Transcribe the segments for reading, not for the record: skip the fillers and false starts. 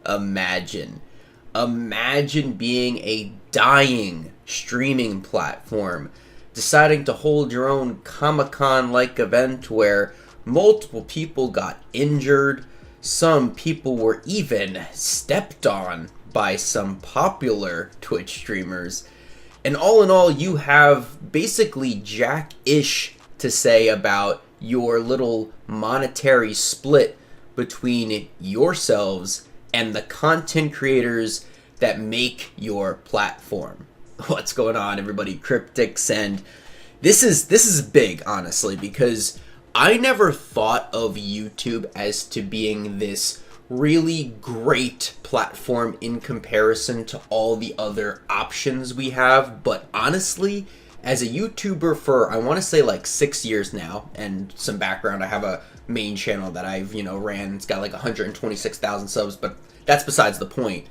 Imagine. Imagine being a dying streaming platform, deciding to hold your own Comic-Con-like event where multiple people got injured, some people were even stepped on by some popular Twitch streamers, and all in all, you have basically jack-ish to say about your little monetary split between yourselves and the content creators that make your platform. What's going on, everybody? Cryptix, and this is big, honestly, because I never thought of YouTube as to being this really great platform in comparison to all the other options we have. But honestly, as a YouTuber for, I want to say like 6 years now, and some background, I have a main channel that I've, ran. It's got like 126,000 subs, but that's besides the point.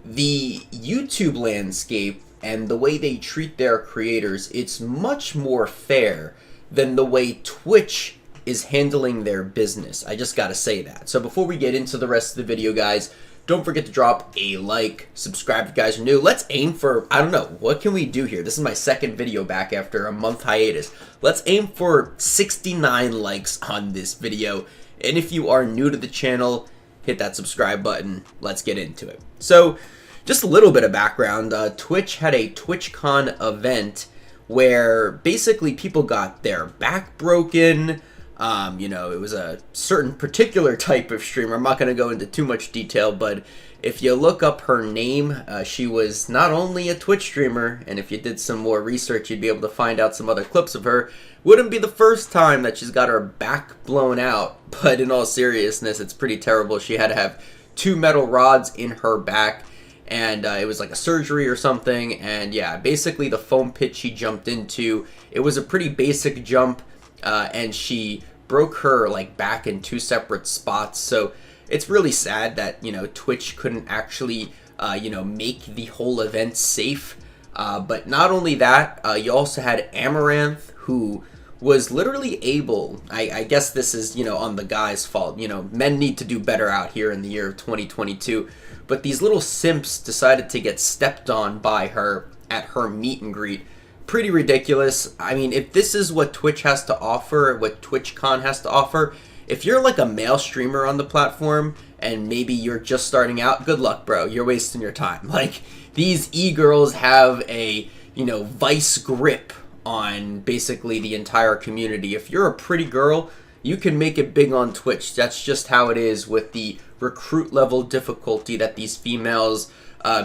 The YouTube landscape and the way they treat their creators, it's much more fair than the way Twitch is handling their business. I just gotta say that. So before we get into the rest of the video, guys, don't forget to drop a like, subscribe if you guys are new. Let's aim for, I don't know, what can we do here? This is my second video back after a month hiatus. Let's aim for 69 likes on this video. And if you are new to the channel, hit that subscribe button. Let's get into it. So just a little bit of background. Twitch had a TwitchCon event where basically people got their back broken. It was a certain particular type of streamer. I'm not going to go into too much detail, but if you look up her name, she was not only a Twitch streamer, and if you did some more research, you'd be able to find out some other clips of her. Wouldn't be the first time that she's got her back blown out, but in all seriousness, it's pretty terrible. She had to have 2 metal rods in her back, and it was like a surgery or something, and yeah, basically the foam pit she jumped into, it was a pretty basic jump, and she broke her like back in 2 separate spots. So it's really sad that Twitch couldn't actually make the whole event safe. But not only that, you also had Amaranth, who was literally able, I guess this is on the guy's fault. Men need to do better out here in the year of 2022. But these little simps decided to get stepped on by her at her meet and greet. Pretty ridiculous. I mean, if this is what Twitch has to offer, what TwitchCon has to offer, if you're like a male streamer on the platform and maybe you're just starting out, good luck, bro. You're wasting your time. Like, these e-girls have a, vice grip on basically the entire community. If you're a pretty girl, you can make it big on Twitch. That's just how it is with the recruit level difficulty that these females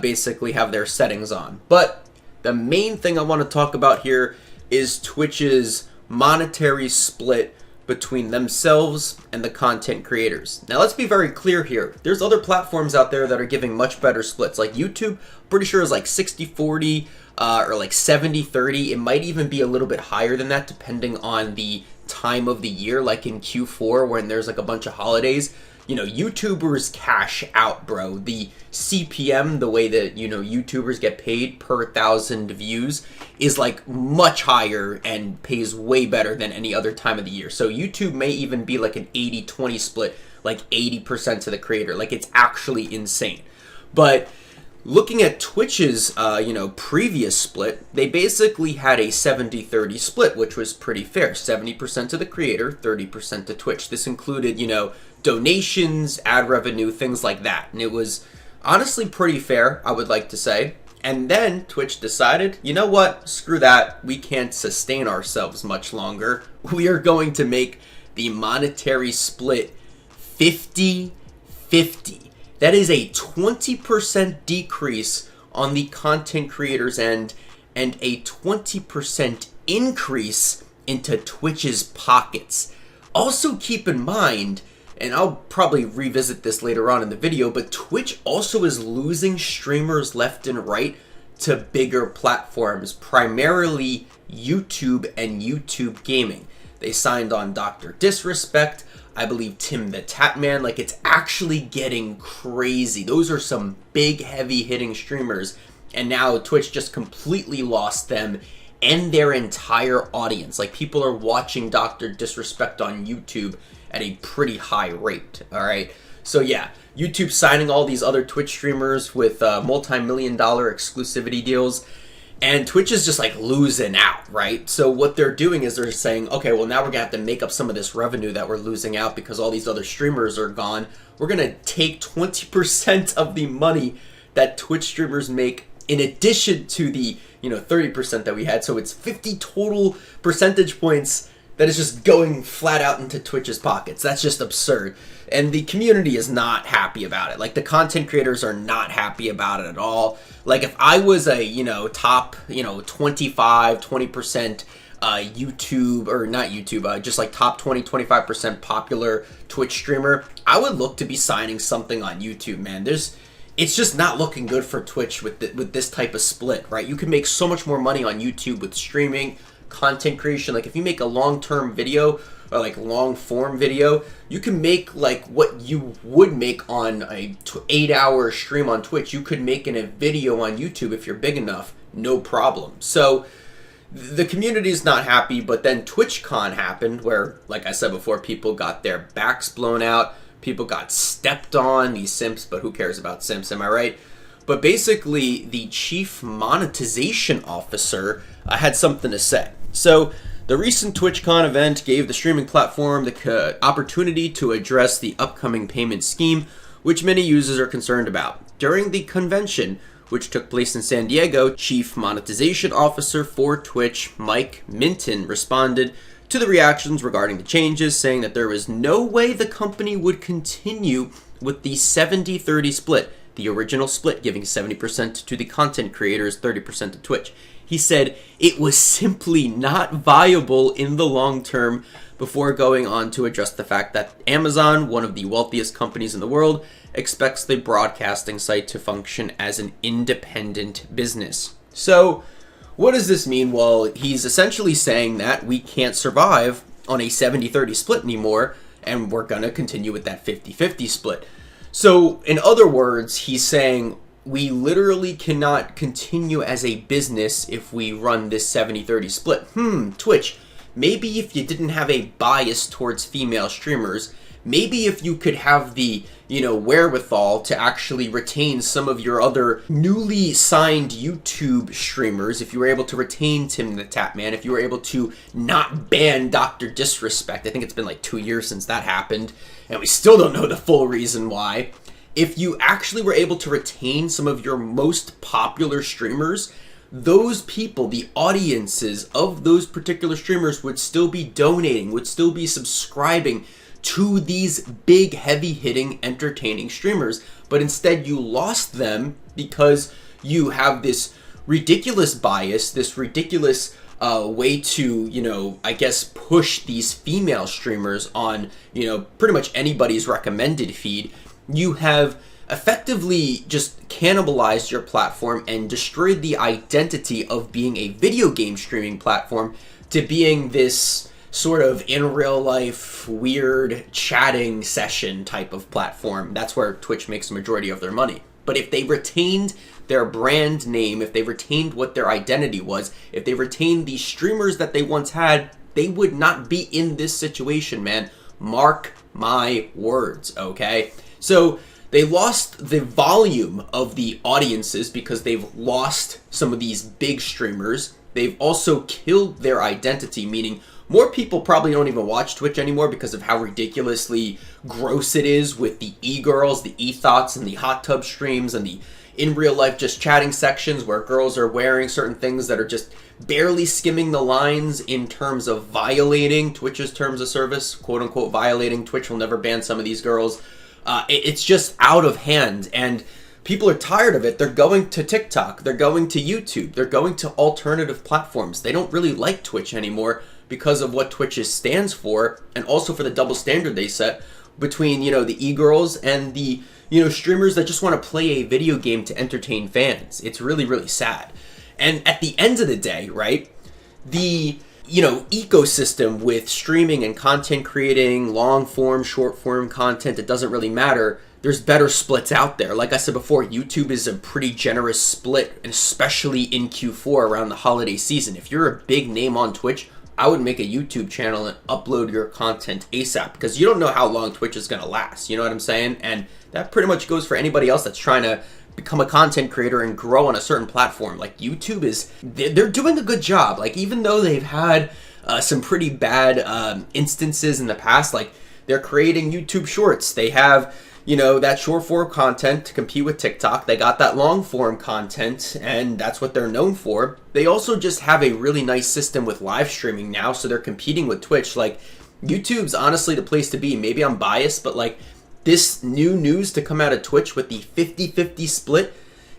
basically have their settings on. But the main thing I want to talk about here is Twitch's monetary split between themselves and the content creators. Now, let's be very clear here. There's other platforms out there that are giving much better splits. Like YouTube, pretty sure is like 60-40 or like 70-30. It might even be a little bit higher than that depending on the time of the year, like in Q4 when there's like a bunch of holidays. YouTubers cash out, bro. The CPM, the way that, YouTubers get paid per 1,000 views is like much higher and pays way better than any other time of the year. So YouTube may even be like an 80-20 split, like 80% to the creator. Like, it's actually insane. But looking at Twitch's, previous split, they basically had a 70-30 split, which was pretty fair. 70% to the creator, 30% to Twitch. This included, donations, ad revenue, things like that. And it was honestly pretty fair, I would like to say. And then Twitch decided, you know what, screw that. We can't sustain ourselves much longer. We are going to make the monetary split 50-50. That is a 20% decrease on the content creators' end and a 20% increase into Twitch's pockets. Also keep in mind, and I'll probably revisit this later on in the video, but Twitch also is losing streamers left and right to bigger platforms, primarily YouTube and YouTube Gaming. They signed on Dr. Disrespect, I believe Tim the Tatman. Like, it's actually getting crazy. Those are some big, heavy-hitting streamers, and now Twitch just completely lost them and their entire audience. Like, people are watching Dr. Disrespect on YouTube at a pretty high rate, all right? So yeah, YouTube signing all these other Twitch streamers with multi-million-dollar exclusivity deals, and Twitch is just like losing out, right? So what they're doing is they're saying, okay, well now we're gonna have to make up some of this revenue that we're losing out because all these other streamers are gone. We're gonna take 20% of the money that Twitch streamers make in addition to the 30% that we had. So it's 50 total percentage points that is just going flat out into Twitch's pockets. That's just absurd. And the community is not happy about it. Like, the content creators are not happy about it at all. Like, if I was a, top, 25, 20% YouTube, or not YouTube, just like top 20, 25% popular Twitch streamer, I would look to be signing something on YouTube, man. It's just not looking good for Twitch with this type of split, right? You can make so much more money on YouTube with streaming, content creation. Like, if you make a long-term video or like long-form video, you can make like what you would make on a 8-hour stream on Twitch. You could make in a video on YouTube if you're big enough, no problem. So the community is not happy, but then TwitchCon happened where, like I said before, people got their backs blown out. People got stepped on, these simps, but who cares about simps, am I right? But basically, the chief monetization officer had something to say. So, the recent TwitchCon event gave the streaming platform the opportunity to address the upcoming payment scheme, which many users are concerned about. During the convention, which took place in San Diego, Chief Monetization Officer for Twitch, Mike Minton, responded to the reactions regarding the changes, saying that there was no way the company would continue with the 70-30 split, the original split giving 70% to the content creators, 30% to Twitch. He said it was simply not viable in the long term, before going on to address the fact that Amazon, one of the wealthiest companies in the world, expects the broadcasting site to function as an independent business. So, what does this mean? Well, he's essentially saying that we can't survive on a 70-30 split anymore, and we're going to continue with that 50-50 split. So, in other words, he's saying we literally cannot continue as a business if we run this 70-30 split. Twitch, maybe if you didn't have a bias towards female streamers, maybe if you could have the, wherewithal to actually retain some of your other newly signed YouTube streamers, if you were able to retain Tim the Tapman, if you were able to not ban Dr. Disrespect. I think it's been like 2 years since that happened, and we still don't know the full reason why. If you actually were able to retain some of your most popular streamers, those people, the audiences of those particular streamers, would still be donating, would still be subscribing to these big, heavy-hitting, entertaining streamers. But instead, you lost them because you have this ridiculous bias, this ridiculous way to, push these female streamers on, pretty much anybody's recommended feed. You have effectively just cannibalized your platform and destroyed the identity of being a video game streaming platform to being this sort of in real life weird chatting session type of platform. That's where Twitch makes the majority of their money. But if they retained their brand name, if they retained what their identity was, if they retained the streamers that they once had, they would not be in this situation, man. Mark my words, okay? So they lost the volume of the audiences because they've lost some of these big streamers. They've also killed their identity, meaning more people probably don't even watch Twitch anymore because of how ridiculously gross it is with the e-girls, the e-thoughts, and the hot tub streams, and the in real life just chatting sections where girls are wearing certain things that are just barely skimming the lines in terms of violating Twitch's terms of service, quote unquote violating. Twitch will never ban some of these girls. It's just out of hand, and people are tired of it. They're going to TikTok, they're going to YouTube, they're going to alternative platforms. They don't really like Twitch anymore because of what Twitch stands for, and also for the double standard they set between, the e-girls and the, streamers that just want to play a video game to entertain fans. It's really, really sad. And at the end of the day, right, the ecosystem with streaming and content creating, long form, short form content, it doesn't really matter. There's better splits out there. Like I said before, YouTube is a pretty generous split, and especially in Q4 around the holiday season. If you're a big name on Twitch, I would make a YouTube channel and upload your content ASAP, because you don't know how long Twitch is going to last. You know what I'm saying? And that pretty much goes for anybody else that's trying to become a content creator and grow on a certain platform. Like YouTube they're doing a good job. Like even though they've had some pretty bad instances in the past, like they're creating YouTube shorts. They have, you know, that short form content to compete with TikTok. They got that long form content, and that's what they're known for. They also just have a really nice system with live streaming now, so they're competing with Twitch. Like, YouTube's honestly the place to be. Maybe I'm biased, but like this new news to come out of Twitch with the 50-50 split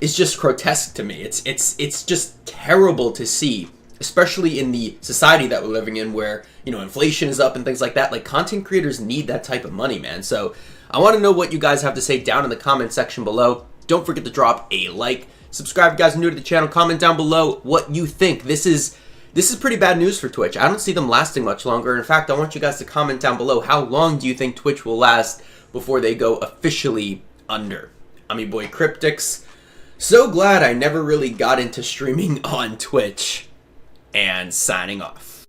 is just grotesque to me. It's just terrible to see, especially in the society that we're living in, where, you know, inflation is up and things like that. Like, content creators need that type of money, man. So I want to know what you guys have to say down in the comment section below. Don't forget to drop a like. Subscribe if you guys are new to the channel. Comment down below what you think. This is pretty bad news for Twitch. I don't see them lasting much longer. In fact, I want you guys to comment down below, how long do you think Twitch will last before they go officially under? I'm your boy Cryptix. So glad I never really got into streaming on Twitch. And signing off.